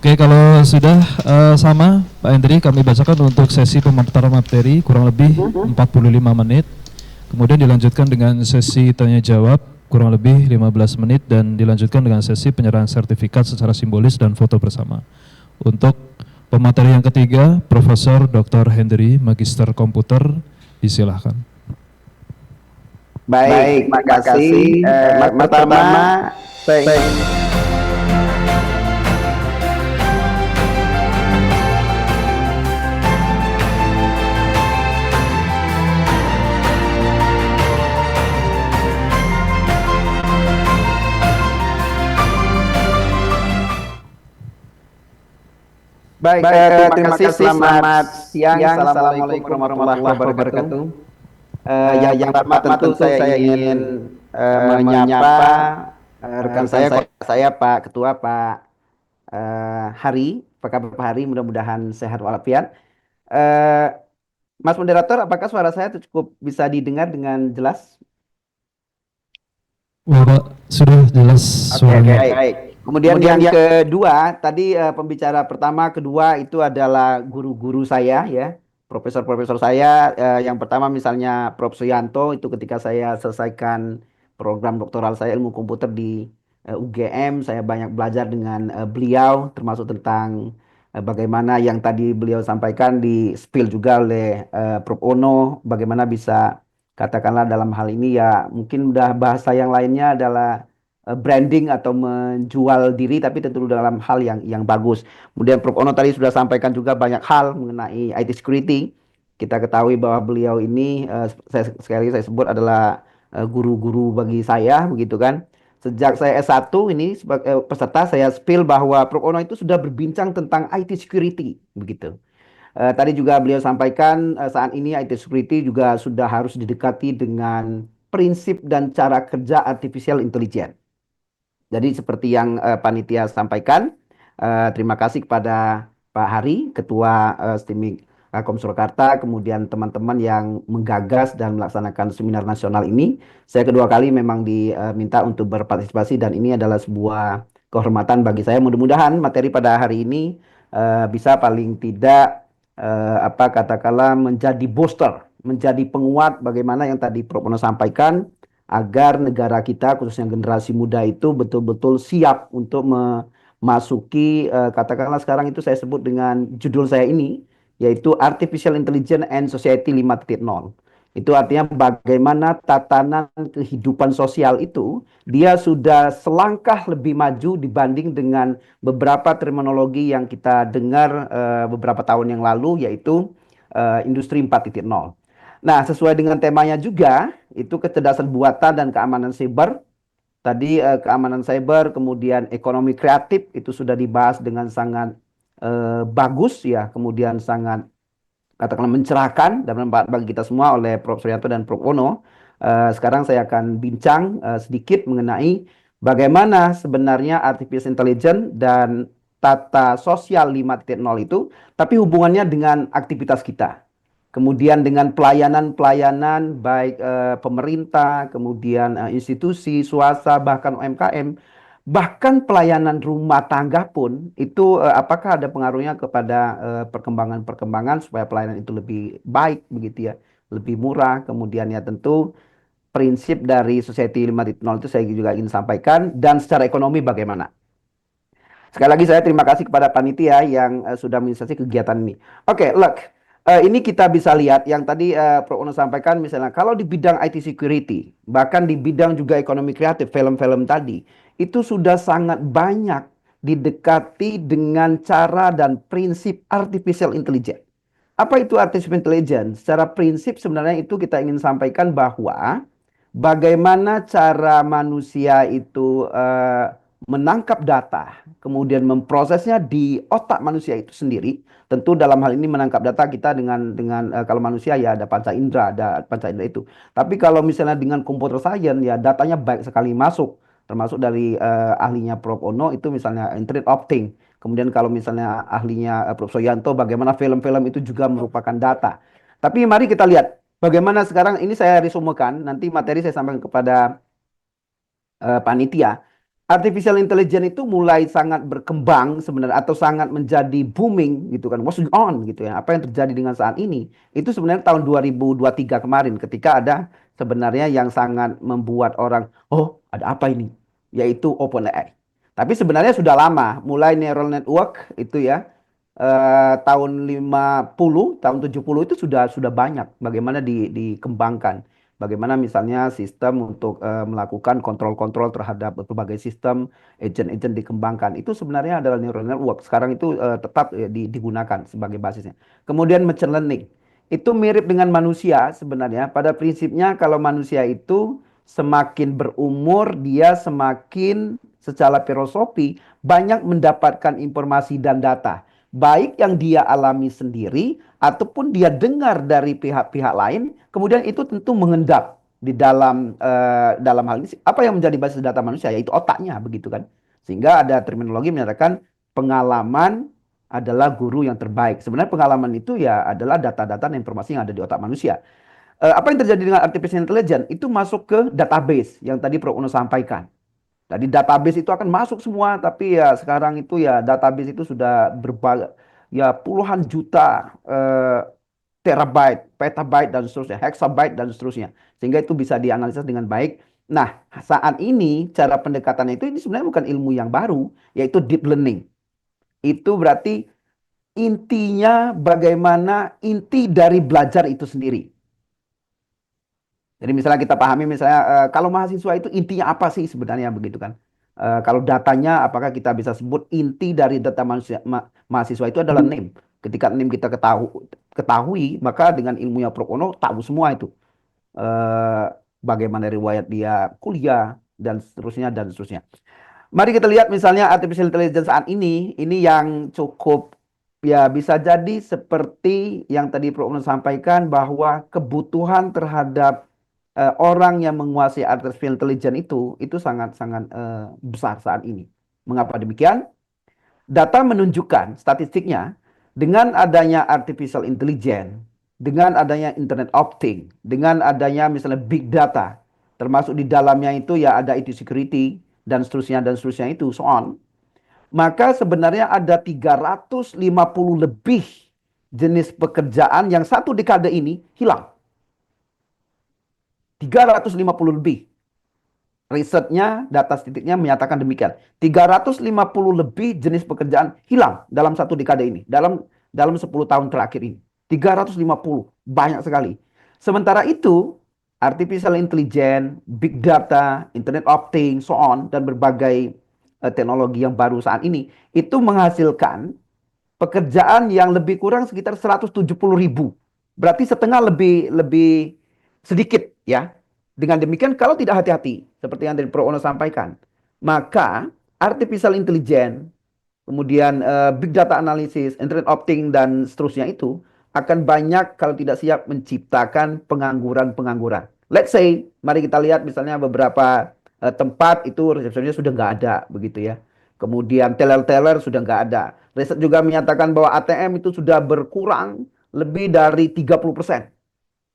Oke, kalau sudah sama Pak Hendri, kami bacakan untuk sesi pemaparan materi kurang lebih 45 menit. Kemudian dilanjutkan dengan sesi tanya jawab kurang lebih 15 menit dan dilanjutkan dengan sesi penyerahan sertifikat secara simbolis dan foto bersama. Untuk pemateri yang ketiga, Profesor Dr. Hendri, Magister Komputer, disilahkan. Baik, terima kasih. Pertama, saya ingin terima kasih, selamat siang, Assalamualaikum warahmatullahi wabarakatuh. Yang pertama tentu saya ingin menyapa rekan saya Pak Ketua, Pak Hari. Apa kabar Pak Hari? Mudah-mudahan sehat walafiat. Mas Moderator, apakah suara saya cukup bisa didengar dengan jelas? Bapak, sudah jelas suaranya. Baik. Kemudian yang kedua, tadi pembicara pertama, kedua itu adalah guru-guru saya ya, profesor-profesor saya. Yang pertama misalnya Prof. Suyanto, itu ketika saya selesaikan program doktoral saya ilmu komputer di UGM, saya banyak belajar dengan beliau, termasuk tentang bagaimana yang tadi beliau sampaikan di spill juga oleh Prof. Ono, bagaimana bisa katakanlah dalam hal ini ya mungkin udah bahasa yang lainnya adalah branding atau menjual diri, tapi tentu dalam hal yang bagus. Kemudian Prof. Ono tadi sudah sampaikan juga banyak hal mengenai IT security. Kita ketahui bahwa beliau ini sekali lagi saya sebut adalah guru-guru bagi saya, begitu kan. Sejak saya S1 ini sebagai peserta saya spill bahwa Prof. Ono itu sudah berbincang tentang IT security, begitu. Tadi juga beliau sampaikan saat ini IT security juga sudah harus didekati dengan prinsip dan cara kerja artificial intelligence. Jadi seperti yang panitia sampaikan, terima kasih kepada Pak Hari, Ketua STIMIK Kom Surakarta, kemudian teman-teman yang menggagas dan melaksanakan seminar nasional ini. Saya kedua kali memang diminta untuk berpartisipasi dan ini adalah sebuah kehormatan bagi saya. Mudah-mudahan materi pada hari ini bisa paling tidak katakanlah menjadi booster, menjadi penguat bagaimana yang tadi Prof. Ono sampaikan, agar negara kita khususnya generasi muda itu betul-betul siap untuk memasuki katakanlah sekarang itu saya sebut dengan judul saya ini, yaitu Artificial Intelligence and Society 5.0. Itu artinya bagaimana tatanan kehidupan sosial itu dia sudah selangkah lebih maju dibanding dengan beberapa terminologi yang kita dengar beberapa tahun yang lalu, yaitu industri 4.0. Nah, sesuai dengan temanya juga, itu kecerdasan buatan dan keamanan siber. Tadi keamanan siber, kemudian ekonomi kreatif, itu sudah dibahas dengan sangat bagus ya, kemudian sangat katakanlah mencerahkan dan bermanfaat bagi kita semua oleh Prof. Suryanto dan Prof. Ono. Sekarang saya akan bincang sedikit mengenai bagaimana sebenarnya artificial intelligence dan tata sosial 5.0 itu, tapi hubungannya dengan aktivitas kita. Kemudian dengan pelayanan-pelayanan baik pemerintah, kemudian institusi, swasta, bahkan UMKM, bahkan pelayanan rumah tangga pun itu apakah ada pengaruhnya kepada perkembangan-perkembangan supaya pelayanan itu lebih baik begitu ya, lebih murah. Kemudian ya tentu prinsip dari Society 5.0 itu saya juga ingin sampaikan, dan secara ekonomi bagaimana. Sekali lagi saya terima kasih kepada panitia yang sudah menginisiasi kegiatan ini. Oke, look, ini kita bisa lihat yang tadi Prof. Ono sampaikan, misalnya kalau di bidang IT security, bahkan di bidang juga ekonomi kreatif, film-film tadi, itu sudah sangat banyak didekati dengan cara dan prinsip artificial intelligence. Apa itu artificial intelligence? Secara prinsip sebenarnya itu kita ingin sampaikan bahwa bagaimana cara manusia itu menangkap data, kemudian memprosesnya di otak manusia itu sendiri. Tentu dalam hal ini menangkap data kita dengan kalau manusia ya ada panca indera itu. Tapi kalau misalnya dengan computer science ya datanya baik sekali masuk, termasuk dari ahlinya Prof. Ono itu misalnya Internet of Things. Kemudian kalau misalnya ahlinya Prof. Soyanto bagaimana film-film itu juga merupakan data. Tapi mari kita lihat bagaimana sekarang ini saya resumekan, nanti materi saya sampaikan kepada panitia. artificial intelligence itu mulai sangat berkembang sebenarnya atau sangat menjadi booming gitu kan. What's going on gitu ya. Apa yang terjadi dengan saat ini? Itu sebenarnya tahun 2023 kemarin ketika ada sebenarnya yang sangat membuat orang, "Oh, ada apa ini?" Yaitu OpenAI. Tapi sebenarnya sudah lama, mulai neural network itu ya tahun 50, tahun 70 itu sudah banyak bagaimana dikembangkan. Bagaimana misalnya sistem untuk melakukan kontrol-kontrol terhadap berbagai sistem, agent-agent dikembangkan. Itu sebenarnya adalah neural network. Sekarang itu tetap digunakan sebagai basisnya. Kemudian machine learning. Itu mirip dengan manusia sebenarnya. Pada prinsipnya kalau manusia itu semakin berumur, dia semakin secara filosofi banyak mendapatkan informasi dan data. Baik yang dia alami sendiri ataupun dia dengar dari pihak-pihak lain, kemudian itu tentu mengendap di dalam hal ini apa yang menjadi basis data manusia yaitu otaknya begitu kan. Sehingga ada terminologi menyatakan pengalaman adalah guru yang terbaik. Sebenarnya pengalaman itu ya adalah data-data dan informasi yang ada di otak manusia. Apa yang terjadi dengan artificial intelligence itu masuk ke database yang tadi Prof. Uno sampaikan. Tadi database itu akan masuk semua, tapi ya sekarang itu ya database itu sudah berbagai ya puluhan juta terabyte, petabyte dan seterusnya, hexabyte dan seterusnya. Sehingga itu bisa dianalisis dengan baik. Nah, saat ini cara pendekatannya itu ini sebenarnya bukan ilmu yang baru, yaitu deep learning. Itu berarti intinya bagaimana inti dari belajar itu sendiri. Jadi misalnya kita pahami misalnya kalau mahasiswa itu intinya apa sih sebenarnya begitu kan? Kalau datanya apakah kita bisa sebut inti dari data manusia, mahasiswa itu adalah name. Ketika name kita ketahui, maka dengan ilmunya Prof. Ono tahu semua itu. Eh, Bagaimana riwayat dia kuliah dan seterusnya dan seterusnya. Mari kita lihat misalnya artificial intelligence saat ini yang cukup ya bisa jadi seperti yang tadi Prof. Nur sampaikan bahwa kebutuhan terhadap orang yang menguasai artificial intelligence itu sangat-sangat besar saat ini. Mengapa demikian? Data menunjukkan statistiknya dengan adanya artificial intelligence, dengan adanya internet of things, dengan adanya misalnya big data, termasuk di dalamnya itu ya ada IT security dan seterusnya itu so on. Maka sebenarnya ada 350 lebih jenis pekerjaan yang satu dekade ini hilang. 350 lebih. Risetnya, data statistiknya menyatakan demikian. 350 lebih jenis pekerjaan hilang dalam satu dekade ini. Dalam 10 tahun terakhir ini. 350. Banyak sekali. Sementara itu, artificial intelligence, big data, internet of things, so on, dan berbagai teknologi yang baru saat ini, itu menghasilkan pekerjaan yang lebih kurang sekitar 170.000. Berarti setengah lebih lebih sedikit ya. Dengan demikian kalau tidak hati-hati seperti yang dari Pro Ono sampaikan, maka artificial intelligence, kemudian big data analysis, internet of things dan seterusnya itu akan banyak kalau tidak siap menciptakan pengangguran-pengangguran. Let's say, mari kita lihat misalnya beberapa tempat itu resepsionisnya sudah nggak ada begitu ya. Kemudian teller-teller sudah nggak ada. Riset juga menyatakan bahwa ATM itu sudah berkurang lebih dari 30%.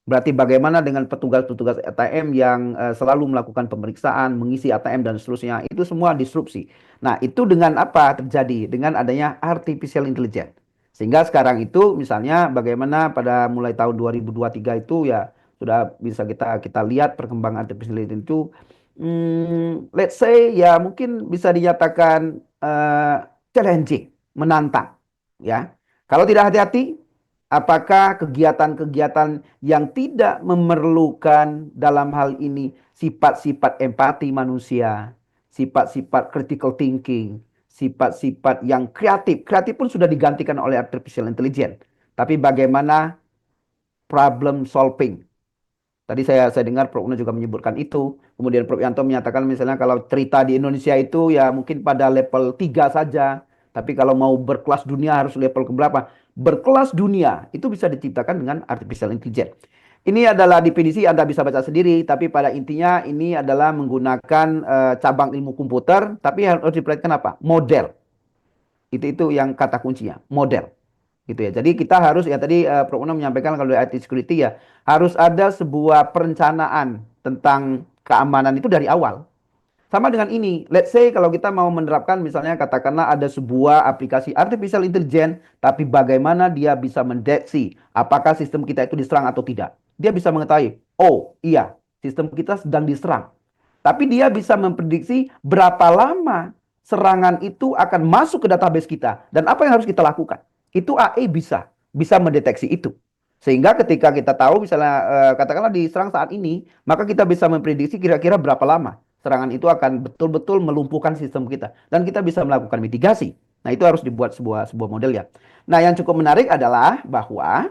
Berarti bagaimana dengan petugas-petugas ATM yang selalu melakukan pemeriksaan, mengisi ATM dan seterusnya, itu semua disrupsi. Nah, itu dengan apa terjadi? Dengan adanya artificial intelligence. Sehingga sekarang itu misalnya bagaimana pada mulai tahun 2023 itu ya sudah bisa kita lihat perkembangan artificial intelligence itu let's say ya mungkin bisa dinyatakan challenging, menantang ya. Kalau tidak hati-hati, apakah kegiatan-kegiatan yang tidak memerlukan dalam hal ini sifat-sifat empati manusia, sifat-sifat critical thinking, sifat-sifat yang kreatif. Kreatif pun sudah digantikan oleh artificial intelligence. Tapi bagaimana problem solving? Tadi saya dengar Prof. Una juga menyebutkan itu. Kemudian Prof. Yanto menyatakan misalnya kalau cerita di Indonesia itu ya mungkin pada level 3 saja. Tapi kalau mau berkelas dunia harus level ke berapa? Berkelas dunia itu bisa diciptakan dengan artificial intelligence. Ini adalah definisi Anda bisa baca sendiri, tapi pada intinya ini adalah menggunakan cabang ilmu komputer, tapi harus diperhatikan apa? Model. Itu yang kata kuncinya, model gitu ya. Jadi kita harus ya tadi Prof. Una menyampaikan kalau dari IT security ya harus ada sebuah perencanaan tentang keamanan itu dari awal. Sama dengan ini, let's say kalau kita mau menerapkan misalnya katakanlah ada sebuah aplikasi artificial intelligence, tapi bagaimana dia bisa mendeteksi apakah sistem kita itu diserang atau tidak. Dia bisa mengetahui, oh iya, sistem kita sedang diserang. Tapi dia bisa memprediksi berapa lama serangan itu akan masuk ke database kita dan apa yang harus kita lakukan. Itu AI bisa mendeteksi itu. Sehingga ketika kita tahu misalnya katakanlah diserang saat ini, maka kita bisa memprediksi kira-kira berapa lama serangan itu akan betul-betul melumpuhkan sistem kita dan kita bisa melakukan mitigasi. Nah, itu harus dibuat sebuah model ya. Nah, yang cukup menarik adalah bahwa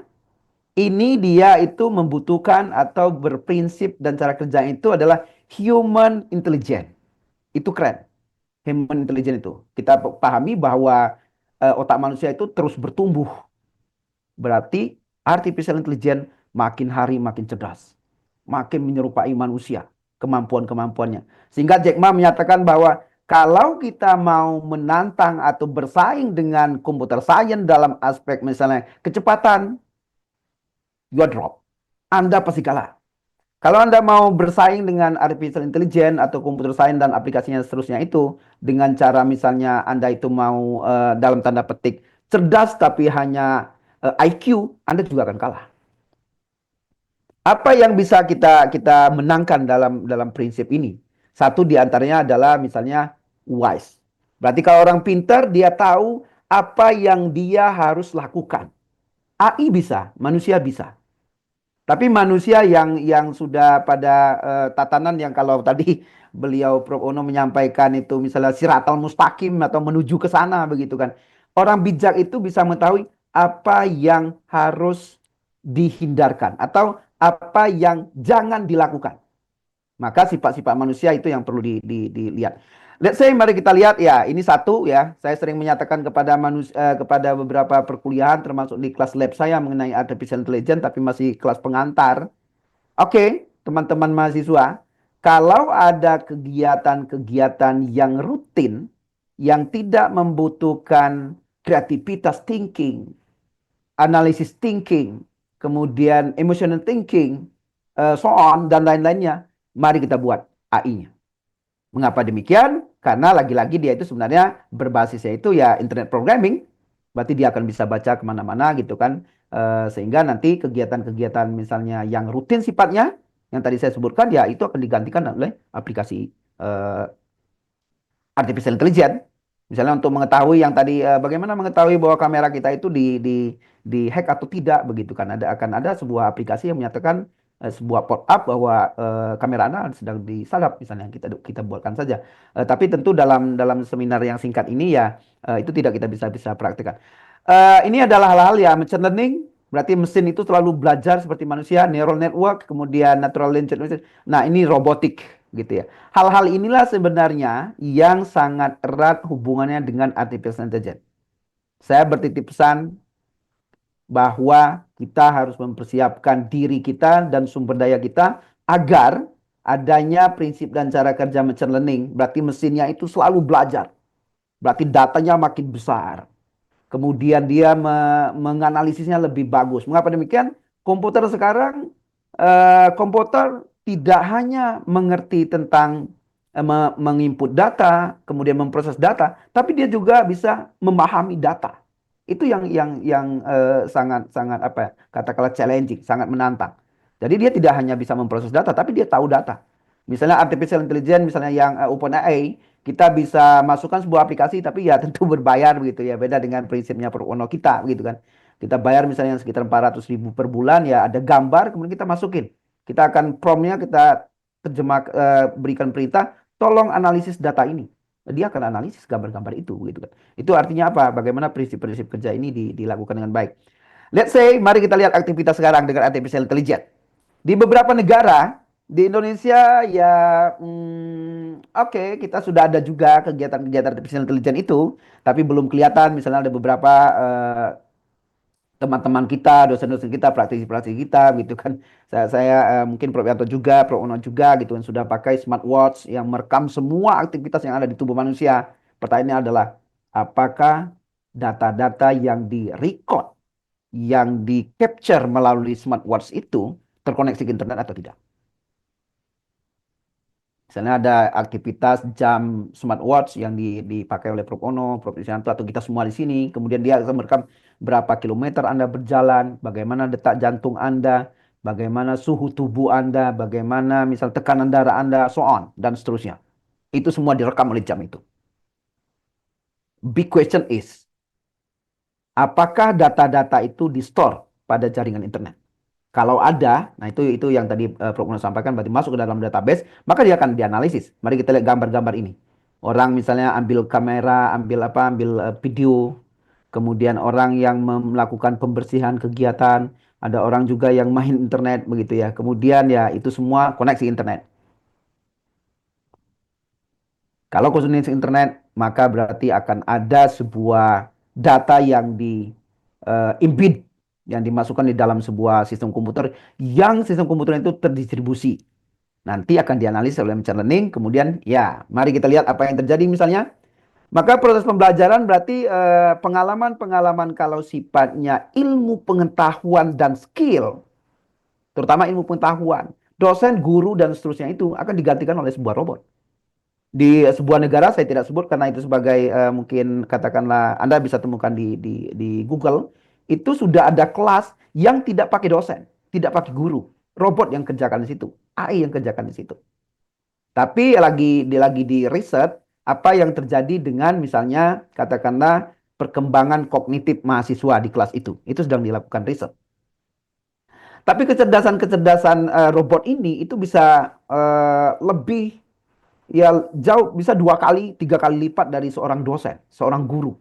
ini dia itu membutuhkan atau berprinsip dan cara kerja itu adalah human intelligence. Itu keren. Human intelligence itu. Kita pahami bahwa otak manusia itu terus bertumbuh. Berarti artificial intelligence makin hari makin cerdas. Makin menyerupai manusia kemampuan-kemampuannya. Sehingga Jack Ma menyatakan bahwa kalau kita mau menantang atau bersaing dengan komputer science dalam aspek misalnya kecepatan, you are drop. Anda pasti kalah. Kalau Anda mau bersaing dengan artificial intelligence atau computer science dan aplikasinya seterusnya itu dengan cara misalnya Anda itu mau dalam tanda petik cerdas tapi hanya IQ, Anda juga akan kalah. Apa yang bisa kita kita menangkan dalam prinsip ini? Satu di antaranya adalah misalnya wise. Berarti kalau orang pintar dia tahu apa yang dia harus lakukan. AI bisa, manusia bisa. Tapi manusia yang sudah pada tatanan yang kalau tadi beliau Prof. Ono menyampaikan itu misalnya siratal mustaqim atau menuju ke sana begitu kan. Orang bijak itu bisa mengetahui apa yang harus dihindarkan atau apa yang jangan dilakukan. Maka sifat-sifat manusia itu yang perlu dilihat. Let's say mari kita lihat ya, ini satu ya. Saya sering menyatakan kepada kepada beberapa perkuliahan termasuk di kelas lab saya mengenai artificial intelligence tapi masih kelas pengantar. Oke, teman-teman mahasiswa, kalau ada kegiatan-kegiatan yang rutin yang tidak membutuhkan kreativitas thinking, analisis thinking, kemudian emotional thinking, so on dan lain-lainnya, mari kita buat AI-nya. Mengapa demikian? Karena lagi-lagi dia itu sebenarnya berbasisnya itu ya internet programming, berarti dia akan bisa baca kemana-mana gitu kan, sehingga nanti kegiatan-kegiatan misalnya yang rutin sifatnya, yang tadi saya sebutkan ya itu akan digantikan oleh aplikasi artificial intelligence. Misalnya untuk mengetahui yang tadi bagaimana mengetahui bahwa kamera kita itu di hack atau tidak begitu kan akan ada sebuah aplikasi yang menyatakan sebuah pop up bahwa kamera Anda sedang disalap misalnya kita kita buatkan saja. Tapi tentu dalam seminar yang singkat ini ya itu tidak kita bisa praktekkan. Ini adalah hal-hal ya machine learning berarti mesin itu selalu belajar seperti manusia, neural network, kemudian natural language. Nah, ini robotik gitu ya. Hal-hal inilah sebenarnya yang sangat erat hubungannya dengan artificial intelligence. Saya bertitip pesan bahwa kita harus mempersiapkan diri kita dan sumber daya kita agar adanya prinsip dan cara kerja machine learning. Berarti mesinnya itu selalu belajar. Berarti datanya makin besar. Kemudian dia menganalisisnya lebih bagus. Mengapa demikian? Komputer sekarang, komputer tidak hanya mengerti tentang menginput data, kemudian memproses data, tapi dia juga bisa memahami data. Itu yang sangat sangat apa ya, katakanlah challenging, sangat menantang. Jadi dia tidak hanya bisa memproses data, tapi dia tahu data. Misalnya artificial intelligence, misalnya yang OpenAI, kita bisa masukkan sebuah aplikasi tapi ya tentu berbayar begitu ya. Beda dengan prinsipnya Prono kita gitu kan. Kita bayar misalnya sekitar 400.000 per bulan ya ada gambar kemudian kita masukin. Kita akan promptnya kita terjemah berikan perintah tolong analisis data ini. Dia akan analisis gambar-gambar itu gitu kan. Itu artinya apa? Bagaimana prinsip-prinsip kerja ini dilakukan dengan baik. Let's say mari kita lihat aktivitas sekarang dengan artificial intelligence. Di beberapa negara di Indonesia ya, oke, kita sudah ada juga kegiatan-kegiatan artificial intelligence itu, tapi belum kelihatan. Misalnya ada beberapa teman-teman kita, dosen-dosen kita, praktisi-praktisi kita, gitu kan. Saya mungkin Prof. Yanto juga, Prof. Ono juga, gitu kan, sudah pakai smartwatch yang merekam semua aktivitas yang ada di tubuh manusia. Pertanyaannya adalah, apakah data-data yang di-record, yang di-capture melalui smartwatch itu terkoneksi ke internet atau tidak? Misalnya ada aktivitas jam smartwatch yang dipakai oleh Prof. Ono, Prof. Isyanto, atau kita semua di sini. Kemudian dia akan merekam berapa kilometer Anda berjalan, bagaimana detak jantung Anda, bagaimana suhu tubuh Anda, bagaimana misal tekanan darah Anda, so on, dan seterusnya. Itu semua direkam oleh jam itu. Big question is, apakah data-data itu di-store pada jaringan internet? Kalau ada, nah itu yang tadi Prof. Muhammad sampaikan, berarti masuk ke dalam database, maka dia akan dianalisis. Mari kita lihat gambar-gambar ini. Orang misalnya ambil kamera, ambil video, kemudian orang yang melakukan pembersihan kegiatan, ada orang juga yang main internet begitu ya. Kemudian ya itu semua koneksi internet. Kalau koneksi internet, maka berarti akan ada sebuah data yang embed, yang dimasukkan di dalam sebuah sistem komputer, yang sistem komputer itu terdistribusi. Nanti akan dianalisis oleh machine learning, kemudian ya, mari kita lihat apa yang terjadi misalnya. Maka proses pembelajaran berarti pengalaman-pengalaman kalau sifatnya ilmu pengetahuan dan skill, terutama ilmu pengetahuan, dosen, guru, dan seterusnya itu akan digantikan oleh sebuah robot. Di sebuah negara, saya tidak sebut karena itu sebagai mungkin katakanlah Anda bisa temukan di Google, itu sudah ada kelas yang tidak pakai dosen, tidak pakai guru, robot yang kerjakan di situ, AI yang kerjakan di situ. Tapi lagi di riset apa yang terjadi dengan misalnya katakanlah perkembangan kognitif mahasiswa di kelas itu sedang dilakukan riset. Tapi kecerdasan-kecerdasan robot ini itu bisa lebih, ya jauh, bisa 2 kali, 3 kali lipat dari seorang dosen, seorang guru.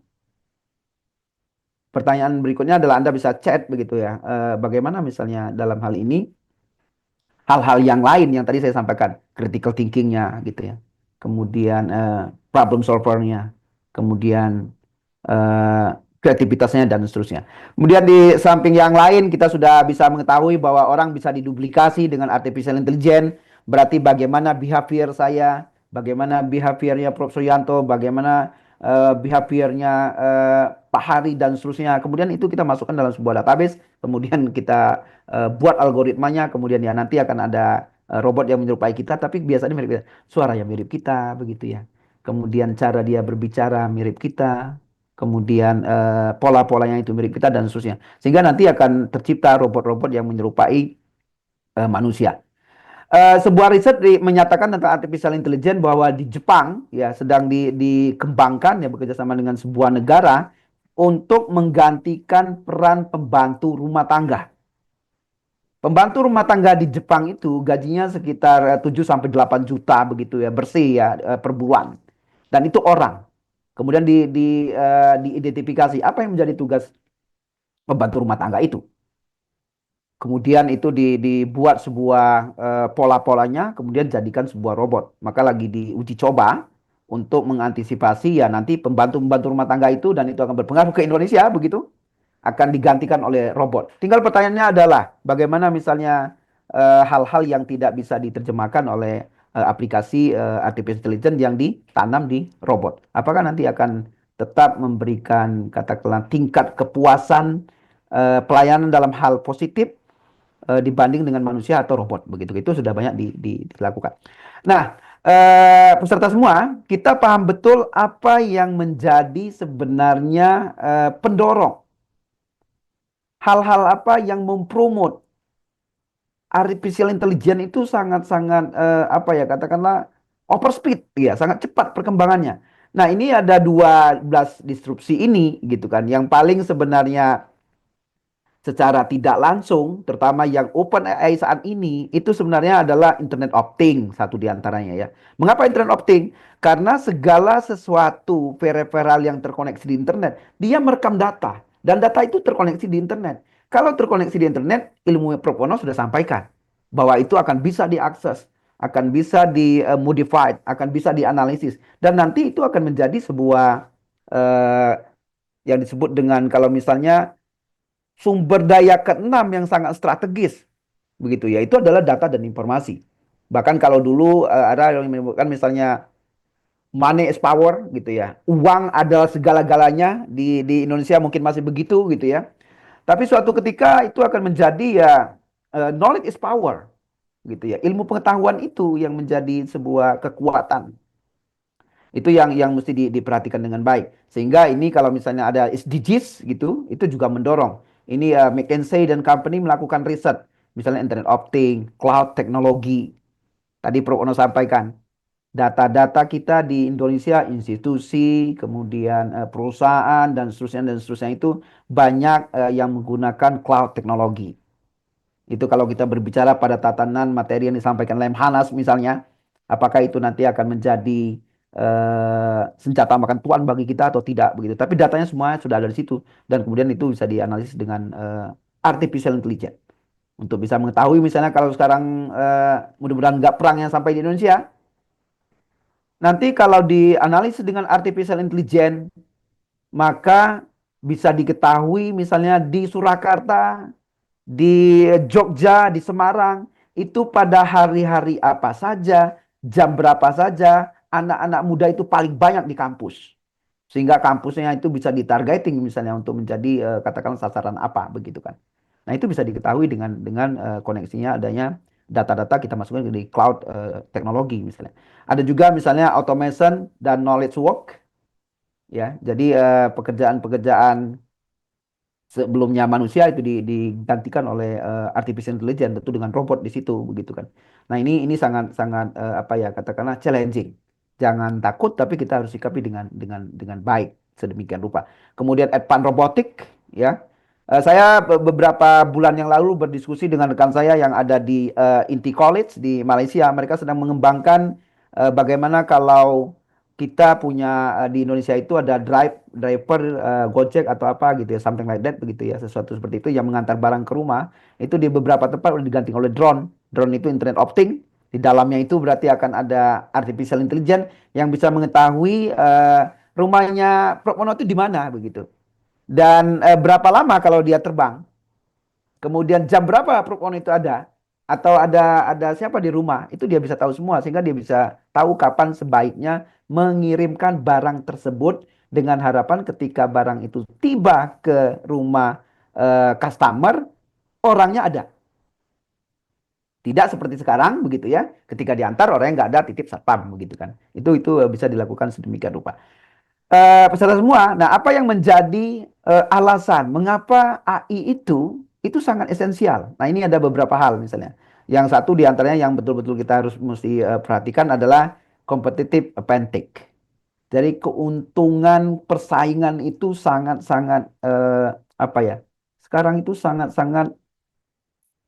Pertanyaan berikutnya adalah Anda bisa chat begitu ya. Bagaimana misalnya dalam hal ini hal-hal yang lain yang tadi saya sampaikan, critical thinkingnya gitu ya. Kemudian problem solvernya, kemudian eh, kreativitasnya dan seterusnya. Kemudian di samping yang lain kita sudah bisa mengetahui bahwa orang bisa diduplikasi dengan artificial intelligence. Berarti bagaimana behavior saya, bagaimana behaviornya Prof. Suryanto, bagaimana behaviornya Pak Hari dan seterusnya. Kemudian itu kita masukkan dalam sebuah database, kemudian kita buat algoritmanya, kemudian ya nanti akan ada robot yang menyerupai kita, tapi biasanya mirip kita. Suara yang mirip kita, begitu ya. Kemudian cara dia berbicara mirip kita, kemudian pola-polanya itu mirip kita dan seterusnya. Sehingga nanti akan tercipta robot-robot yang menyerupai manusia. Sebuah riset menyatakan tentang artificial intelligence bahwa di Jepang ya sedang dikembangkan ya bekerja sama dengan sebuah negara untuk menggantikan peran pembantu rumah tangga. Pembantu rumah tangga di Jepang itu gajinya sekitar 7 sampai 8 juta begitu ya, bersih ya, per bulan. Dan itu orang. Kemudian diidentifikasi apa yang menjadi tugas pembantu rumah tangga itu. Kemudian itu dibuat sebuah pola-polanya, kemudian jadikan sebuah robot. Maka lagi diuji coba untuk mengantisipasi ya nanti pembantu-pembantu rumah tangga itu, dan itu akan berpengaruh ke Indonesia begitu, akan digantikan oleh robot. Tinggal pertanyaannya adalah bagaimana misalnya hal-hal yang tidak bisa diterjemahkan oleh aplikasi artificial intelligence yang ditanam di robot. Apakah nanti akan tetap memberikan katakanlah tingkat kepuasan pelayanan dalam hal positif dibanding dengan manusia atau robot begitu. Itu sudah banyak dilakukan. Nah, peserta semua, kita paham betul apa yang menjadi sebenarnya pendorong, hal-hal apa yang mempromot artificial intelligence itu sangat-sangat apa ya katakanlah over speed ya, sangat cepat perkembangannya. Nah, ini ada 12 disrupsi ini gitu kan, yang paling sebenarnya secara tidak langsung, terutama yang OpenAI saat ini, itu sebenarnya adalah Internet of Things, satu diantaranya ya. Mengapa Internet of Things? Karena segala sesuatu peripheral yang terkoneksi di internet, dia merekam data. Dan data itu terkoneksi di internet. Kalau terkoneksi di internet, ilmu Propono sudah sampaikan bahwa itu akan bisa diakses, akan bisa dimodified, akan bisa dianalisis. Dan nanti itu akan menjadi sebuah eh, yang disebut dengan kalau misalnya sumber daya keenam yang sangat strategis begitu ya, itu adalah data dan informasi. Bahkan kalau dulu ada yang menyebutkan misalnya money is power gitu ya, uang adalah segala-galanya, di Indonesia mungkin masih begitu gitu ya, tapi suatu ketika itu akan menjadi ya knowledge is power. gitu ya. Ilmu pengetahuan itu yang menjadi sebuah kekuatan. Itu yang mesti diperhatikan dengan baik. Sehingga ini kalau misalnya ada SDGs gitu, itu juga mendorong. Ini McKinsey dan company melakukan riset, misalnya Internet of Things, cloud teknologi. Tadi Prof. Ono sampaikan, data-data kita di Indonesia, institusi, kemudian perusahaan dan seterusnya itu banyak yang menggunakan cloud teknologi. Itu kalau kita berbicara pada tatanan materi yang disampaikan Lemhanas misalnya, apakah itu nanti akan menjadi senjata makan tuan bagi kita atau tidak begitu. Tapi datanya semua sudah ada di situ dan kemudian itu bisa dianalisis dengan artificial intelligence untuk bisa mengetahui misalnya kalau sekarang mudah-mudahan nggak perang yang sampai di Indonesia, nanti kalau dianalisis dengan artificial intelligence maka bisa diketahui misalnya di Surakarta, di Jogja, di Semarang, itu pada hari-hari apa saja, jam berapa saja, anak-anak muda itu paling banyak di kampus. Sehingga kampusnya itu bisa ditargeting misalnya untuk menjadi katakanlah sasaran apa begitu kan. Nah, itu bisa diketahui dengan koneksinya adanya data-data kita masukkan di cloud teknologi misalnya. Ada juga misalnya automation dan knowledge work ya. Jadi pekerjaan-pekerjaan sebelumnya manusia itu digantikan oleh artificial intelligence tentu dengan robot di situ begitu kan. Nah, ini sangat sangat apa ya katakanlah challenging. Jangan takut tapi kita harus sikapi dengan baik sedemikian rupa. Kemudian advanced robotic ya. Saya beberapa bulan yang lalu berdiskusi dengan rekan saya yang ada di Inti College di Malaysia. Mereka sedang mengembangkan bagaimana kalau kita punya di Indonesia itu ada driver Gojek atau apa gitu ya, something like that begitu ya, sesuatu seperti itu yang mengantar barang ke rumah. Itu di beberapa tempat udah diganti oleh drone. Drone itu Internet of Things. Di dalamnya itu berarti akan ada artificial intelligence yang bisa mengetahui rumahnya Prof Mono itu di mana begitu. Dan berapa lama kalau dia terbang. Kemudian jam berapa perempuan itu ada atau ada siapa di rumah, itu dia bisa tahu semua sehingga dia bisa tahu kapan sebaiknya mengirimkan barang tersebut dengan harapan ketika barang itu tiba ke rumah customer, orangnya ada. Tidak seperti sekarang begitu ya, ketika diantar orangnya nggak ada, titip satpam begitu kan. Itu bisa dilakukan sedemikian rupa. Peserta semua. Nah, apa yang menjadi alasan mengapa AI itu sangat esensial. Nah, ini ada beberapa hal misalnya. Yang satu di antaranya yang betul-betul kita harus mesti perhatikan adalah competitive advantage. Jadi keuntungan persaingan itu sangat-sangat apa ya? Sekarang itu sangat-sangat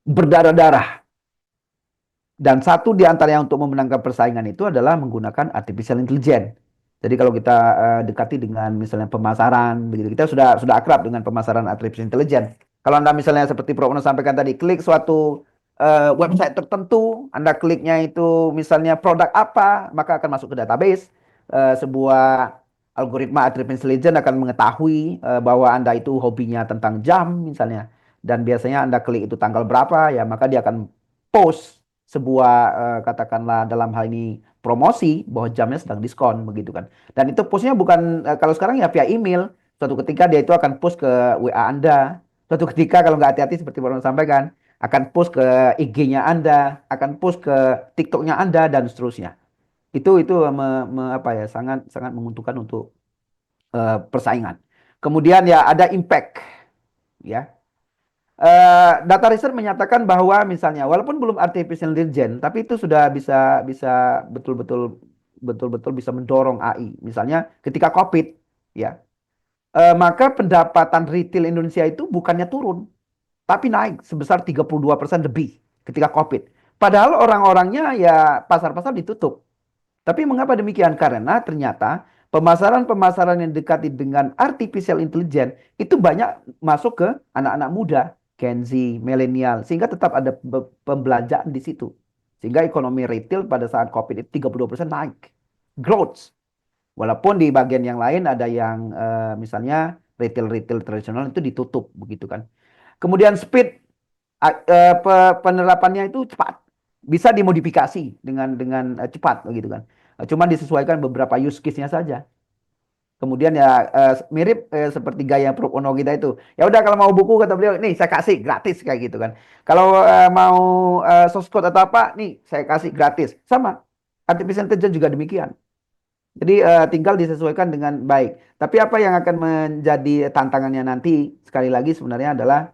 berdarah-darah. Dan satu di antaranya untuk memenangkan persaingan itu adalah menggunakan artificial intelligence. Jadi kalau kita dekati dengan misalnya pemasaran, begitu kita sudah akrab dengan pemasaran artificial intelligence. Kalau Anda misalnya seperti Prof. Ono sampaikan tadi, klik suatu website tertentu, Anda kliknya itu misalnya produk apa, maka akan masuk ke database. Sebuah algoritma artificial intelligence akan mengetahui bahwa Anda itu hobinya tentang jam misalnya. Dan biasanya Anda klik itu tanggal berapa, ya maka dia akan post sebuah katakanlah dalam hal ini promosi bahwa jamnya sedang diskon begitu kan. Dan itu postnya bukan kalau sekarang ya via email. Suatu ketika dia itu akan post ke WA Anda. Suatu ketika kalau nggak hati-hati seperti Bapak sampaikan akan post ke IG-nya Anda, akan post ke TikTok-nya Anda dan seterusnya. Itu apa ya sangat sangat menguntungkan untuk persaingan. Kemudian ya ada impact ya. Data research menyatakan bahwa misalnya walaupun belum artificial intelligence, tapi itu sudah bisa bisa betul-betul bisa mendorong AI. Misalnya ketika COVID, ya, maka pendapatan retail Indonesia itu bukannya turun, tapi naik sebesar 32% lebih ketika COVID. Padahal orang-orangnya ya pasar-pasar ditutup. Tapi mengapa demikian? Karena ternyata pemasaran-pemasaran yang dekati dengan artificial intelligence itu banyak masuk ke anak-anak muda, Gen Z, milenial, sehingga tetap ada pembelanjaan di situ. Sehingga ekonomi retail pada saat COVID itu 32% naik. Growth. Walaupun di bagian yang lain ada yang misalnya retail-retail tradisional itu ditutup begitu kan. Kemudian speed penerapannya itu cepat, bisa dimodifikasi dengan cepat begitu kan. Cuma disesuaikan beberapa use case-nya saja. Kemudian ya mirip seperti gaya Prof. Ono kita itu. Ya udah kalau mau buku kata beliau, nih saya kasih gratis kayak gitu kan. Kalau mau source code atau apa, nih saya kasih gratis. Sama. Artificial intelligence juga demikian. Jadi tinggal disesuaikan dengan baik. Tapi apa yang akan menjadi tantangannya nanti sekali lagi sebenarnya adalah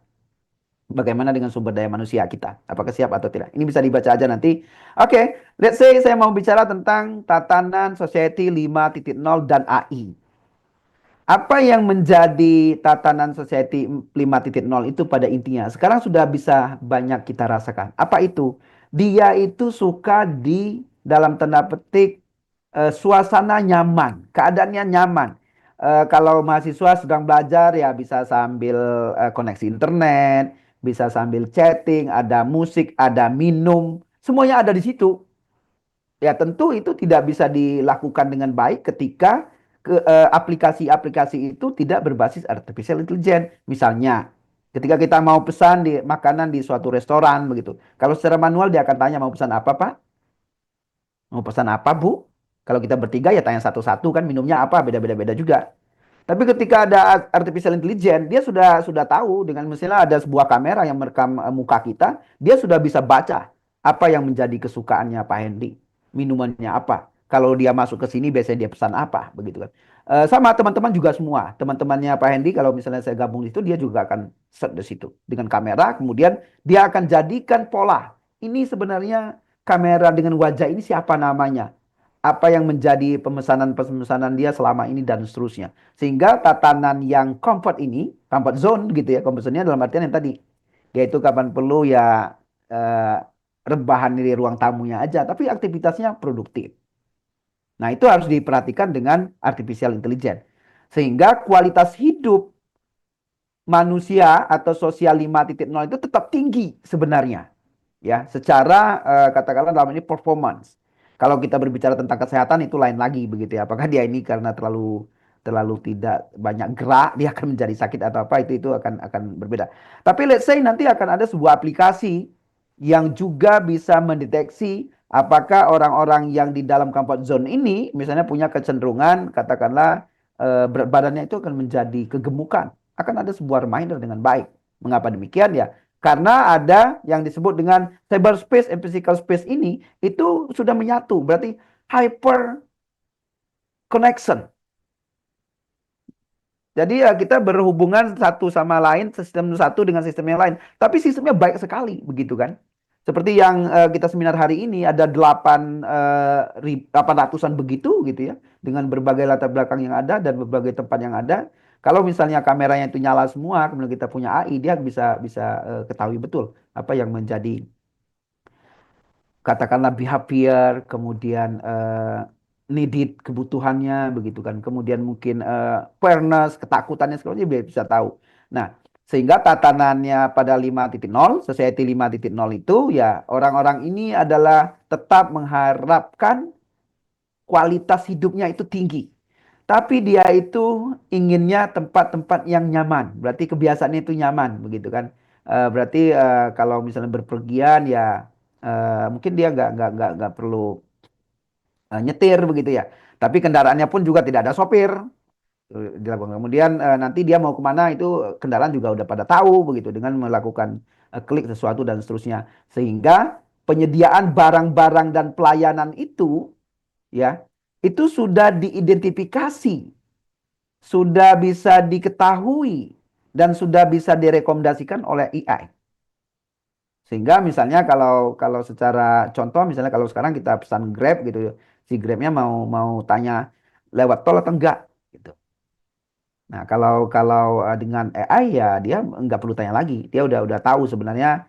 bagaimana dengan sumber daya manusia kita. Apakah siap atau tidak? Ini bisa dibaca aja nanti. Oke, let's say saya mau bicara tentang tatanan society 5.0 dan AI. Apa yang menjadi tatanan society 5.0 itu pada intinya? Sekarang sudah bisa banyak kita rasakan. Apa itu? Dia itu suka di dalam tanda petik suasana nyaman, keadaannya nyaman. Kalau mahasiswa sedang belajar ya bisa sambil koneksi internet, bisa sambil chatting, ada musik, ada minum, semuanya ada di situ. Ya tentu itu tidak bisa dilakukan dengan baik ketika aplikasi-aplikasi itu tidak berbasis artificial intelligence. Misalnya, ketika kita mau pesan di makanan di suatu restoran begitu. Kalau secara manual dia akan tanya mau pesan apa, Pak? Mau pesan apa, Bu? Kalau kita bertiga ya tanya satu-satu kan minumnya apa, beda-beda juga. Tapi ketika ada artificial intelligence, dia sudah tahu dengan misalnya ada sebuah kamera yang merekam muka kita, dia sudah bisa baca apa yang menjadi kesukaannya Pak Hendy, minumannya apa. Kalau dia masuk ke sini biasanya dia pesan apa, begitu kan. Sama teman-teman juga semua, teman-temannya Pak Hendy kalau misalnya saya gabung di situ dia juga akan set di situ dengan kamera, kemudian dia akan jadikan pola. Ini sebenarnya kamera dengan wajah ini siapa namanya? Apa yang menjadi pemesanan-pemesanan dia selama ini dan seterusnya. Sehingga tatanan yang comfort ini, comfort zone gitu ya, comfort zone-nya dalam artian yang tadi, yaitu kapan perlu ya eh, rebahan di ruang tamunya aja, tapi aktivitasnya produktif. Nah, itu harus diperhatikan dengan artificial intelligence. Sehingga kualitas hidup manusia atau sosial 5.0 itu tetap tinggi sebenarnya ya secara katakanlah dalam ini performance. Kalau kita berbicara tentang kesehatan itu lain lagi begitu ya. Apakah dia ini karena terlalu terlalu tidak banyak gerak dia akan menjadi sakit atau apa itu akan berbeda. Tapi let's say nanti akan ada sebuah aplikasi yang juga bisa mendeteksi apakah orang-orang yang di dalam comfort zone ini misalnya punya kecenderungan katakanlah berat badannya itu akan menjadi kegemukan. Akan ada sebuah reminder dengan baik. Mengapa demikian ya? Karena ada yang disebut dengan cyberspace and physical space ini itu sudah menyatu. Berarti hyper connection. Jadi ya kita berhubungan satu sama lain, sistem satu dengan sistem yang lain. Tapi sistemnya baik sekali, begitu kan? Seperti yang kita seminar hari ini ada 800-an begitu gitu ya. Dengan berbagai latar belakang yang ada dan berbagai tempat yang ada. Kalau misalnya kameranya itu nyala semua, kemudian kita punya AI, dia bisa bisa ketahui betul apa yang menjadi katakanlah behavior, kemudian needed kebutuhannya begitu kan, kemudian mungkin fairness, ketakutannya segala macam dia bisa tahu. Nah, sehingga tatanannya pada 5.0, society 5.0 itu ya orang-orang ini adalah tetap mengharapkan kualitas hidupnya itu tinggi. Tapi dia itu inginnya tempat-tempat yang nyaman. Berarti kebiasaannya itu nyaman, begitu kan? Berarti kalau misalnya berpergian ya mungkin dia nggak perlu nyetir begitu ya. Tapi kendaraannya pun juga tidak ada sopir. Dilakukan. Kemudian nanti dia mau kemana itu kendaraan juga udah pada tahu begitu dengan melakukan klik sesuatu dan seterusnya. Sehingga penyediaan barang-barang dan pelayanan itu ya itu sudah diidentifikasi, sudah bisa diketahui dan sudah bisa direkomendasikan oleh AI. Sehingga misalnya kalau kalau secara contoh misalnya kalau sekarang kita pesan Grab gitu, si Grabnya mau mau tanya lewat tol atau enggak gitu. Nah, kalau kalau dengan AI ya dia nggak perlu tanya lagi. Dia udah tahu sebenarnya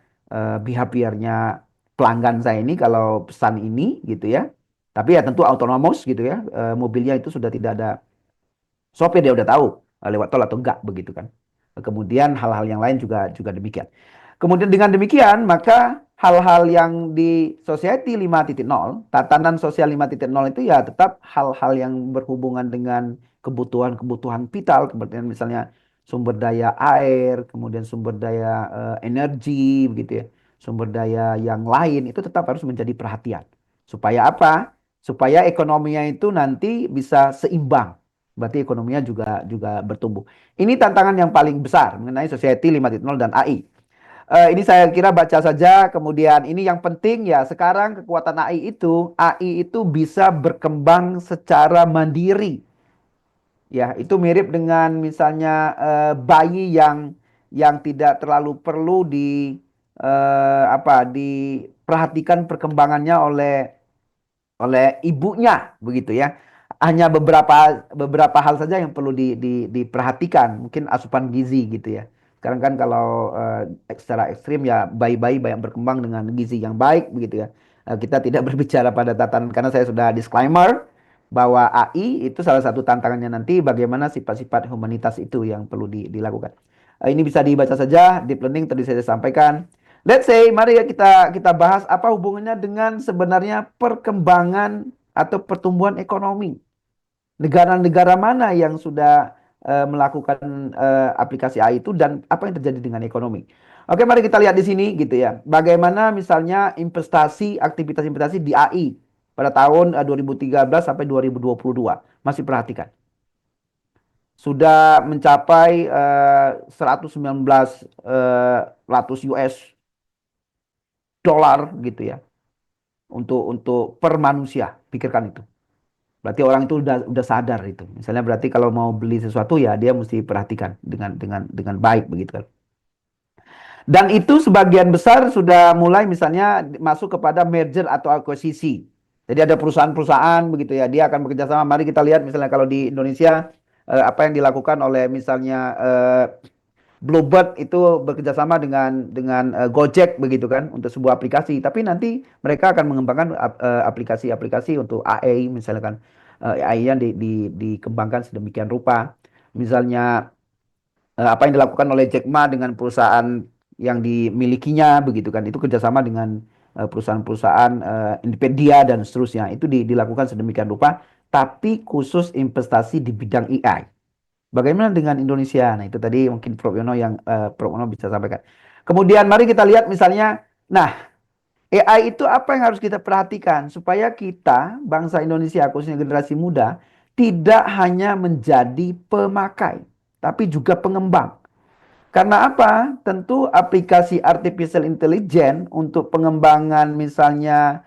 behaviornya pelanggan saya ini kalau pesan ini gitu ya. Tapi ya tentu autonomous gitu ya. Mobilnya itu sudah tidak ada sopir dia udah tahu lewat tol atau enggak begitu kan. Kemudian hal-hal yang lain juga juga demikian. Kemudian dengan demikian maka hal-hal yang di society 5.0, tatanan sosial 5.0 itu ya tetap hal-hal yang berhubungan dengan kebutuhan-kebutuhan vital, kemudian misalnya sumber daya air, kemudian sumber daya energi begitu ya. Sumber daya yang lain itu tetap harus menjadi perhatian. Supaya apa? Supaya ekonominya itu nanti bisa seimbang Berarti ekonominya juga juga bertumbuh. Ini tantangan yang paling besar mengenai Society 5.0 dan AI. Ini saya kira baca saja. Kemudian ini yang penting ya, sekarang kekuatan AI itu bisa berkembang secara mandiri. Ya, itu mirip dengan misalnya bayi yang tidak terlalu perlu diperhatikan perkembangannya oleh ibunya begitu ya. Hanya beberapa beberapa hal saja yang perlu diperhatikan, mungkin asupan gizi gitu ya. Sekarang kan kalau secara ekstrim ya bayi-bayi banyak berkembang dengan gizi yang baik begitu ya. Kita tidak berbicara pada tatanan karena saya sudah disclaimer bahwa AI itu salah satu tantangannya nanti bagaimana sifat-sifat humanitas itu yang perlu dilakukan. Ini bisa dibaca saja deep learning tadi saya sampaikan. Let's say, mari ya kita bahas apa hubungannya dengan sebenarnya perkembangan atau pertumbuhan ekonomi. Negara-negara mana yang sudah melakukan aplikasi AI itu dan apa yang terjadi dengan ekonomi. Oke, mari kita lihat di sini gitu ya. Bagaimana misalnya investasi, aktivitas investasi di AI pada tahun 2013 sampai 2022. Masih perhatikan. Sudah mencapai 119 ratus US dolar gitu ya untuk per manusia. Pikirkan itu. Berarti orang itu udah sadar itu. Misalnya berarti kalau mau beli sesuatu ya dia mesti perhatikan dengan baik begitu kan. Dan itu sebagian besar sudah mulai misalnya masuk kepada merger atau akuisisi. Jadi ada perusahaan-perusahaan begitu ya, dia akan bekerja sama. Mari kita lihat misalnya kalau di Indonesia apa yang dilakukan oleh misalnya Bluebird itu bekerja sama dengan Gojek begitu kan untuk sebuah aplikasi. Tapi nanti mereka akan mengembangkan aplikasi-aplikasi untuk AI misalkan AI yang dikembangkan sedemikian rupa. Misalnya apa yang dilakukan oleh Jack Ma dengan perusahaan yang dimilikinya begitu kan. Itu kerjasama dengan perusahaan-perusahaan Indopedia dan seterusnya. Itu dilakukan sedemikian rupa. Tapi khusus investasi di bidang AI. Bagaimana dengan Indonesia? Nah, itu tadi mungkin Prof. Yono yang Prof. Yono bisa sampaikan. Kemudian mari kita lihat misalnya, nah AI itu apa yang harus kita perhatikan supaya kita bangsa Indonesia khususnya generasi muda tidak hanya menjadi pemakai, tapi juga pengembang. Karena apa? Tentu aplikasi artificial intelligence untuk pengembangan misalnya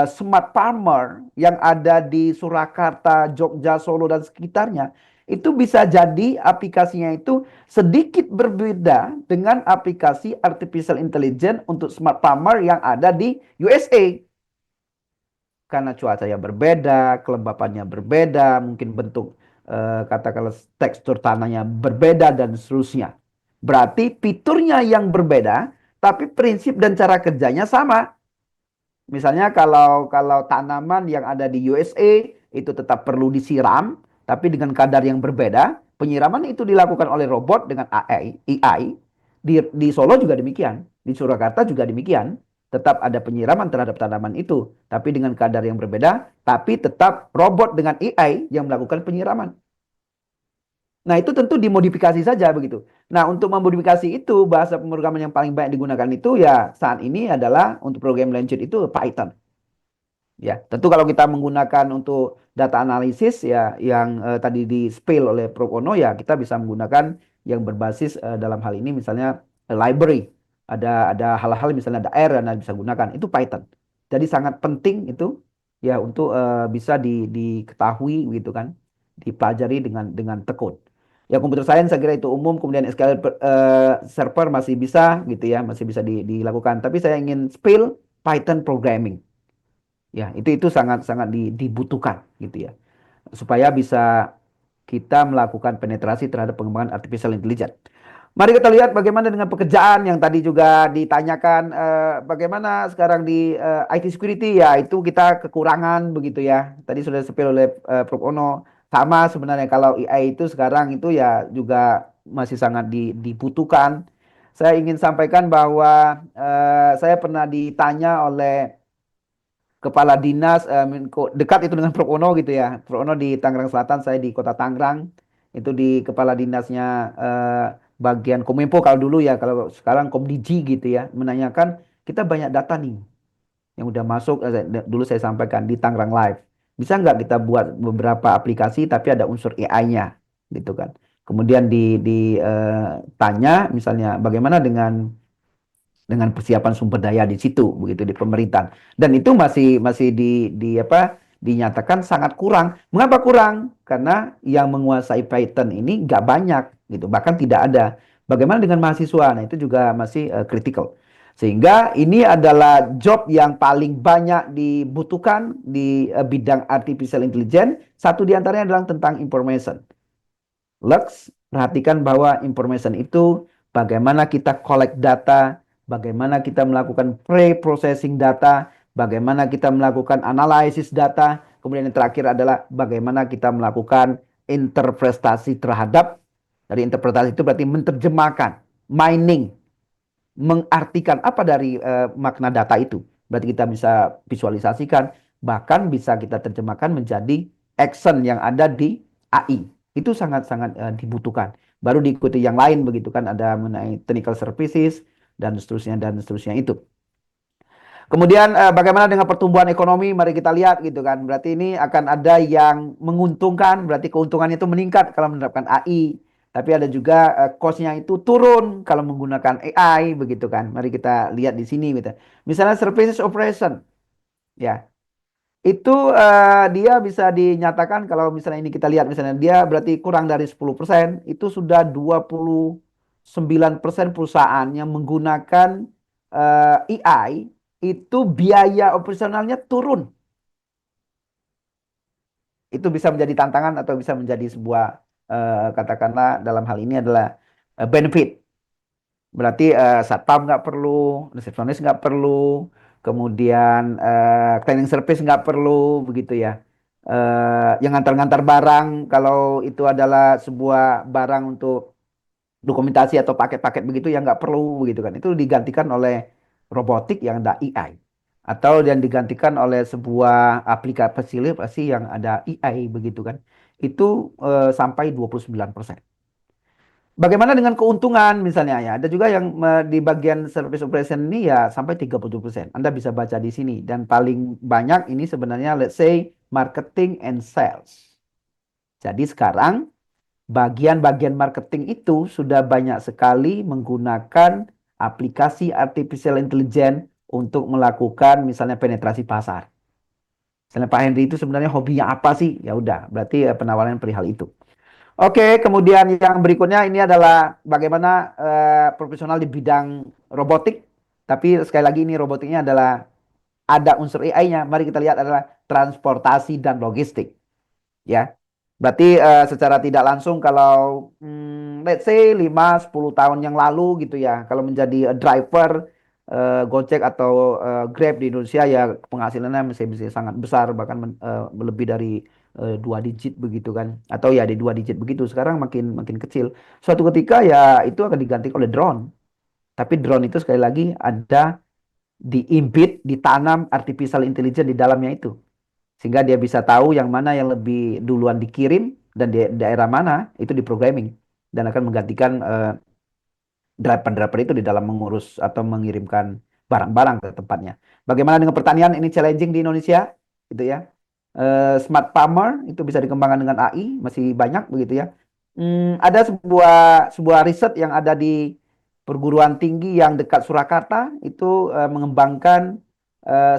smart farmer yang ada di Surakarta, Jogja, Solo dan sekitarnya itu bisa jadi aplikasinya itu sedikit berbeda dengan aplikasi artificial intelligence untuk smart farmer yang ada di USA. Karena cuacanya berbeda, kelembapannya berbeda, mungkin bentuk katakanlah tekstur tanahnya berbeda dan seterusnya. Berarti fiturnya yang berbeda, tapi prinsip dan cara kerjanya sama. Misalnya kalau tanaman yang ada di USA itu tetap perlu disiram, tapi dengan kadar yang berbeda. Penyiraman itu dilakukan oleh robot dengan AI. Di Solo juga demikian, di Surakarta juga demikian. Tetap ada penyiraman terhadap tanaman itu, tapi dengan kadar yang berbeda, tapi tetap robot dengan AI yang melakukan penyiraman. Nah, itu tentu dimodifikasi saja begitu. Nah, untuk memodifikasi itu, bahasa pemrograman yang paling banyak digunakan itu ya saat ini adalah untuk program language itu Python. Ya, tentu kalau kita menggunakan untuk data analisis ya yang tadi di spill oleh Prof. Ono ya kita bisa menggunakan yang berbasis dalam hal ini misalnya library. Ada hal-hal misalnya ada R dan bisa gunakan itu Python. Jadi sangat penting itu ya untuk bisa diketahui gitu kan, dipelajari dengan tekun. Ya komputer science saya kira itu umum, kemudian SQL server masih bisa gitu ya, masih bisa dilakukan. Tapi saya ingin spill Python programming. Ya, itu sangat sangat dibutuhkan gitu ya. Supaya bisa kita melakukan penetrasi terhadap pengembangan artificial intelligence. Mari kita lihat bagaimana dengan pekerjaan yang tadi juga ditanyakan bagaimana sekarang di IT security ya itu kita kekurangan begitu ya. Tadi sudah disebut oleh Prof. Ono sama sebenarnya kalau AI itu sekarang itu ya juga masih sangat dibutuhkan. Saya ingin sampaikan bahwa saya pernah ditanya oleh kepala dinas dekat itu dengan Prof. Ono gitu ya. Prof. Ono di Tangerang Selatan, saya di Kota Tangerang. Itu di kepala dinasnya bagian Kominfo kalau dulu ya, kalau sekarang Komdigi gitu ya, menanyakan kita banyak data nih yang udah masuk dulu saya sampaikan di Tangerang Live. Bisa nggak kita buat beberapa aplikasi tapi ada unsur AI-nya, gitu kan. Kemudian ditanya misalnya bagaimana dengan persiapan sumber daya di situ begitu di pemerintahan, dan itu masih di apa dinyatakan sangat kurang. Mengapa kurang? Karena yang menguasai Python ini nggak banyak gitu, bahkan tidak ada. Bagaimana dengan mahasiswa? Nah, itu juga masih critical, sehingga ini adalah job yang paling banyak dibutuhkan di bidang artificial intelligence. Satu di antaranya adalah tentang information. Lux, perhatikan bahwa information itu bagaimana kita collect data, bagaimana kita melakukan pre-processing data, bagaimana kita melakukan analisis data, kemudian yang terakhir adalah bagaimana kita melakukan interpretasi terhadap, dari interpretasi itu berarti menerjemahkan, mining, mengartikan apa dari makna data itu. Berarti kita bisa visualisasikan, bahkan bisa kita terjemahkan menjadi action yang ada di AI. Itu sangat-sangat dibutuhkan. Baru diikuti yang lain begitu kan, ada mengenai technical services dan seterusnya itu. Kemudian bagaimana dengan pertumbuhan ekonomi? Mari kita lihat gitu kan. Berarti ini akan ada yang menguntungkan, berarti keuntungannya itu meningkat kalau menerapkan AI. Tapi ada juga cost-nya itu turun kalau menggunakan AI begitu kan. Mari kita lihat di sini gitu. Misalnya services operation, ya. Itu dia bisa dinyatakan kalau misalnya ini kita lihat misalnya dia berarti kurang dari 10%, itu sudah 29% perusahaan yang menggunakan AI itu biaya operasionalnya turun. Itu bisa menjadi tantangan atau bisa menjadi sebuah katakanlah dalam hal ini adalah benefit. Berarti satpam nggak perlu, resepsionis nggak perlu, kemudian cleaning service nggak perlu, begitu ya. Yang ngantar-ngantar barang, kalau itu adalah sebuah barang untuk dokumentasi atau paket-paket begitu yang nggak perlu, begitu kan. Itu digantikan oleh robotik yang ada AI. Atau yang digantikan oleh sebuah aplikasi yang ada AI, begitu kan. Itu sampai 29%. Bagaimana dengan keuntungan misalnya ya? Ada juga yang di bagian service operation ini ya sampai 30%. Anda bisa baca di sini. Dan paling banyak ini sebenarnya let's say marketing and sales. Jadi sekarang bagian-bagian marketing itu sudah banyak sekali menggunakan aplikasi artificial intelligence untuk melakukan misalnya penetrasi pasar. Misalnya Pak Henry itu sebenarnya hobinya apa sih? Ya udah, berarti penawaran perihal itu. Oke, kemudian yang berikutnya ini adalah bagaimana profesional di bidang robotik. Tapi sekali lagi ini robotiknya adalah ada unsur AI-nya. Mari kita lihat adalah transportasi dan logistik. Ya, berarti secara tidak langsung kalau let's say 5-10 tahun yang lalu gitu ya, kalau menjadi driver Gojek atau Grab di Indonesia ya penghasilannya masih sangat besar, bahkan lebih dari 2 digit begitu kan, atau ya di 2 digit begitu. Sekarang makin makin kecil. Suatu ketika ya itu akan diganti oleh drone. Tapi drone itu sekali lagi ada ditanam artificial intelligence di dalamnya itu. Sehingga dia bisa tahu yang mana yang lebih duluan dikirim dan di daerah mana itu diprogramming dan akan menggantikan driver-driver itu di dalam mengurus atau mengirimkan barang-barang ke tempatnya. Bagaimana dengan pertanian? Ini challenging di Indonesia, gitu ya. Smart farmer itu bisa dikembangkan dengan AI, masih banyak begitu ya. Ada sebuah riset yang ada di perguruan tinggi yang dekat Surakarta itu mengembangkan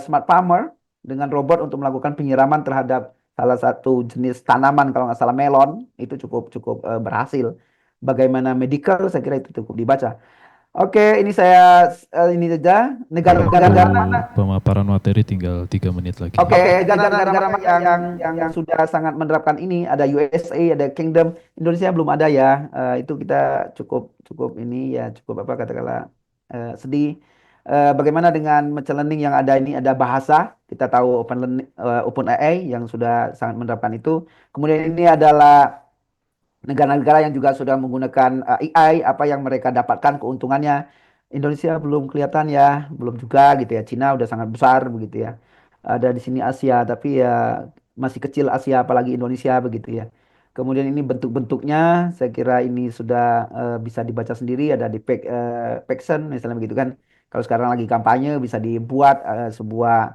smart farmer dengan robot untuk melakukan penyiraman terhadap salah satu jenis tanaman kalau nggak salah melon, itu cukup cukup berhasil. Bagaimana medical, saya kira itu cukup dibaca. Oke, ini saya ini saja negara-negara Untuk mana. pemaparan materi tinggal 3 menit lagi. Oke, negara-negara mana yang sudah sangat menerapkan ini, ada USA, ada Kingdom, Indonesia belum ada ya. Itu kita cukup cukup ini ya cukup apa katakanlah sedih. Bagaimana dengan machine learning yang ada ini, ada bahasa, kita tahu OpenAI yang sudah sangat menerapkan itu. Kemudian ini adalah negara-negara yang juga sudah menggunakan AI, apa yang mereka dapatkan keuntungannya. Indonesia belum kelihatan ya, belum juga gitu ya. Cina udah sangat besar begitu ya. Ada di sini Asia, tapi ya masih kecil Asia, apalagi Indonesia begitu ya. Kemudian ini bentuk-bentuknya, saya kira ini sudah bisa dibaca sendiri. Ada di Pearson misalnya begitu kan. Kalau sekarang lagi kampanye bisa dibuat sebuah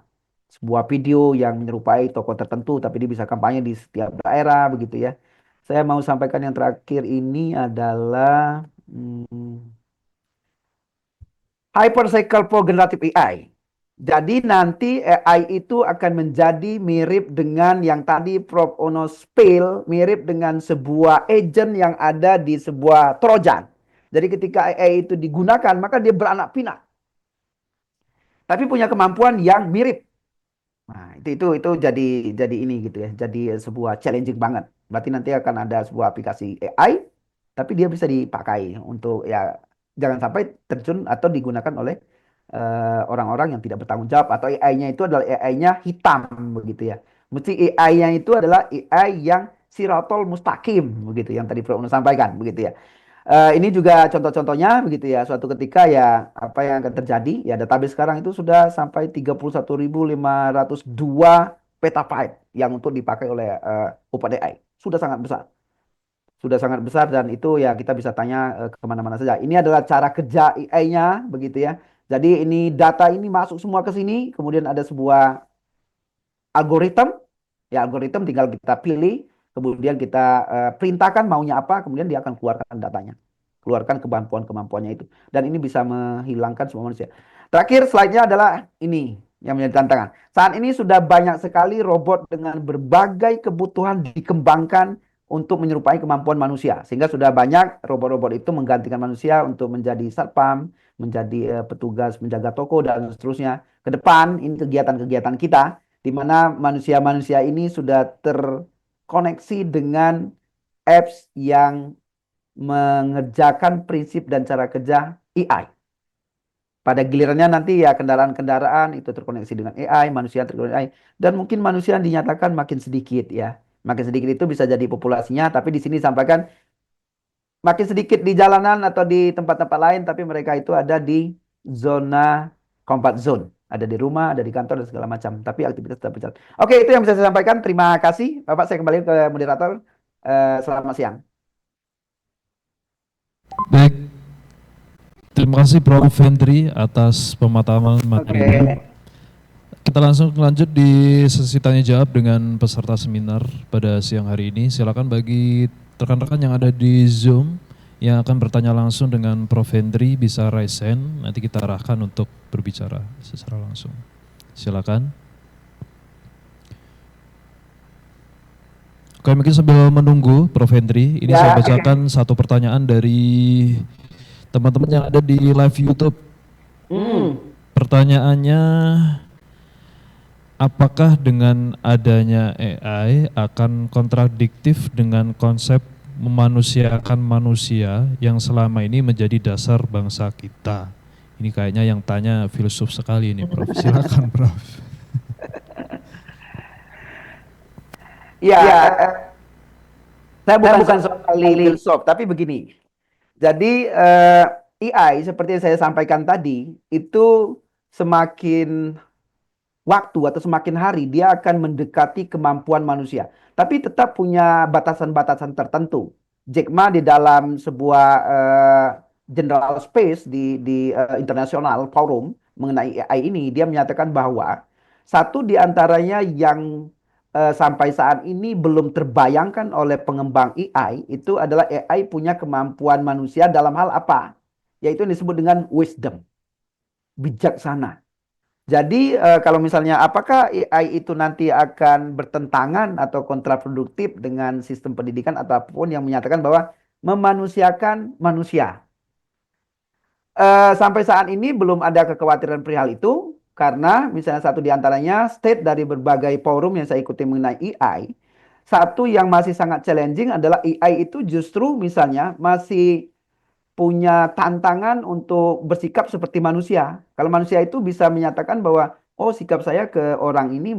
sebuah video yang menyerupai tokoh tertentu, tapi dia bisa kampanye di setiap daerah begitu ya. Saya mau sampaikan yang terakhir ini adalah Hypercycle for Generative AI. Jadi nanti AI itu akan menjadi mirip dengan yang tadi Prof. Ono spill, mirip dengan sebuah agent yang ada di sebuah Trojan. Jadi ketika AI itu digunakan, maka dia beranak pinak. Tapi punya kemampuan yang mirip. Nah, itu jadi ini gitu ya. Jadi sebuah challenging banget. Berarti nanti akan ada sebuah aplikasi AI, tapi dia bisa dipakai untuk ya jangan sampai terjun atau digunakan oleh orang-orang yang tidak bertanggung jawab atau AI-nya itu adalah AI-nya hitam begitu ya. Mesti AI-nya itu adalah AI yang sirotol mustaqim begitu yang tadi Prof. Unu sampaikan begitu ya. Ini juga contoh-contohnya begitu ya. Suatu ketika ya apa yang akan terjadi ya database sekarang itu sudah sampai 31.502 petabyte yang untuk dipakai oleh OpenAI. Sudah sangat besar. Sudah sangat besar dan itu ya kita bisa tanya kemana-mana saja. Ini adalah cara kerja AI-nya begitu ya. Jadi ini data ini masuk semua ke sini, kemudian ada sebuah algoritma. Ya, algoritma tinggal kita pilih, kemudian kita perintahkan maunya apa, kemudian dia akan keluarkan datanya. Keluarkan kemampuan-kemampuannya itu. Dan ini bisa menghilangkan semua manusia. Terakhir slide-nya adalah ini yang menjadi tantangan. Saat ini sudah banyak sekali robot dengan berbagai kebutuhan dikembangkan untuk menyerupai kemampuan manusia. Sehingga sudah banyak robot-robot itu menggantikan manusia untuk menjadi satpam, menjadi petugas menjaga toko, dan seterusnya. Ke depan, ini kegiatan-kegiatan kita di mana manusia-manusia ini sudah terkoneksi dengan apps yang mengerjakan prinsip dan cara kerja AI. Pada gilirannya nanti ya kendaraan-kendaraan itu terkoneksi dengan AI, manusia terkoneksi dengan AI, dan mungkin manusia dinyatakan makin sedikit ya. Makin sedikit itu bisa jadi populasinya, tapi di sini sampaikan makin sedikit di jalanan atau di tempat-tempat lain, tapi mereka itu ada di zona comfort zone. Ada di rumah, ada di kantor, dan segala macam. Tapi aktivitas tetap berjalan. Oke, itu yang bisa saya sampaikan. Terima kasih. Bapak, saya kembali ke moderator. Selamat siang. Baik, terima kasih Prof. Hendri atas pemaparan materinya. Oke. Kita langsung lanjut di sesi tanya jawab dengan peserta seminar pada siang hari ini. Silakan bagi rekan-rekan yang ada di Zoom yang akan bertanya langsung dengan Prof. Hendri bisa raise hand, nanti kita arahkan untuk berbicara secara langsung. Silakan. Oke, mungkin sambil menunggu Prof. Hendri, ini saya bacakan satu pertanyaan dari teman-teman yang ada di live YouTube. Pertanyaannya, apakah dengan adanya AI akan kontradiktif dengan konsep memanusiakan manusia yang selama ini menjadi dasar bangsa kita? Ini kayaknya yang tanya filsuf sekali ini, Prof. Silakan, Prof. Ya, saya bukan soal filsuf, tapi begini. Jadi AI seperti yang saya sampaikan tadi itu semakin waktu atau semakin hari dia akan mendekati kemampuan manusia, tapi tetap punya batasan-batasan tertentu. Jack Ma di dalam sebuah general space di international forum mengenai AI ini, dia menyatakan bahwa satu di antaranya yang sampai saat ini belum terbayangkan oleh pengembang AI itu adalah AI punya kemampuan manusia dalam hal apa? Yaitu yang disebut dengan wisdom, bijaksana. Jadi kalau misalnya apakah AI itu nanti akan bertentangan atau kontraproduktif dengan sistem pendidikan ataupun yang menyatakan bahwa memanusiakan manusia. Sampai saat ini belum ada kekhawatiran perihal itu karena misalnya satu di antaranya state dari berbagai forum yang saya ikuti mengenai AI, satu yang masih sangat challenging adalah AI itu justru misalnya masih punya tantangan untuk bersikap seperti manusia. Kalau manusia itu bisa menyatakan bahwa oh sikap saya ke orang ini